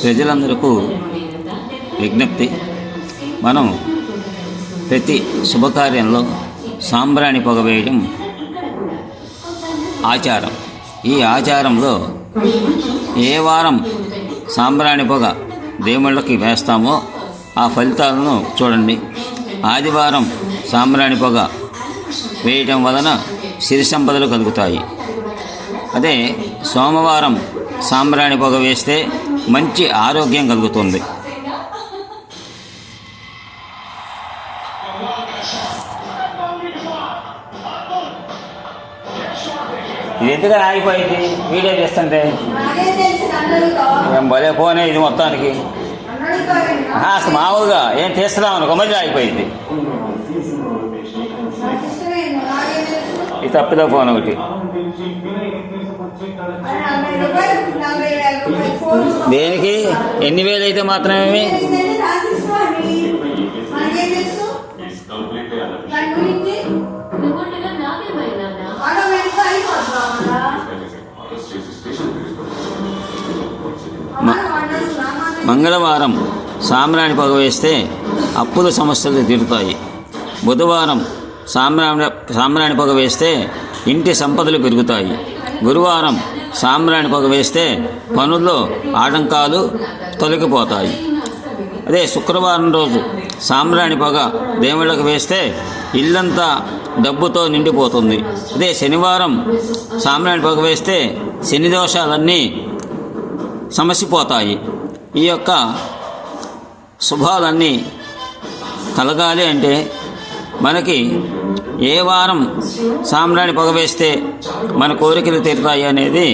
ప్రజలందరికీ విజ్ఞప్తి, మనం ప్రతి శుభకార్యంలో సాంబ్రాణి పొగ వేయడం ఆచారం. ఈ ఆచారంలో ఏ వారం సాంబ్రాణి పొగ దేవుళ్ళకి వేస్తామో ఆ ఫలితాలను చూడండి. ఆదివారం సాంబ్రాణి పొగ వేయటం వలన సిరి సంపదలు కలుగుతాయి. అదే సోమవారం సాంబ్రాణి పొగ వేస్తే మంచి ఆరోగ్యం కలుగుతుంది. ఇది ఎందుకని ఆగిపోయింది? వీడియో చేస్తుంటే భలే ఫోనే ఇది మొత్తానికి. అసలు మామూలుగా ఏం తీస్తున్నాం అనుకో మళ్ళీ ఆగిపోయింది. ఇది తప్పిదా ఫోన్ ఒకటి. దేనికి ఎన్ని వేలు అయితే మాత్రమే మంగళవారం సాంబ్రాణి పొగ వేస్తే అప్పుల సమస్యలు తీరుతాయి. బుధవారం సాంబ్రాణి పొగ వేస్తే ఇంటి సంపదలు పెరుగుతాయి. గురువారం సాంబ్రాణి పొగ వేస్తే పనుల్లో ఆటంకాలు తొలగిపోతాయి. అదే శుక్రవారం రోజు సాంబ్రాణి పొగ దేవుళ్ళకు వేస్తే ఇల్లంతా డబ్బుతో నిండిపోతుంది. అదే శనివారం సాంబ్రాణి పొగ వేస్తే శని దోషాలన్నీ సమసిపోతాయి. ఈ యొక్క శుభాలన్నీ కలగాలి అంటే మనకి ఏ వారం సాంబ్రాణి పొగ వేస్తే మన కోరికలు తీరుతాయి అనేది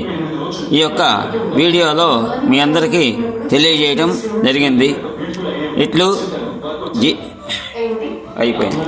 ఈ యొక్క వీడియోలో మీ అందరికీ తెలియజేయటం జరిగింది. ఇట్లు అయిపోయింది.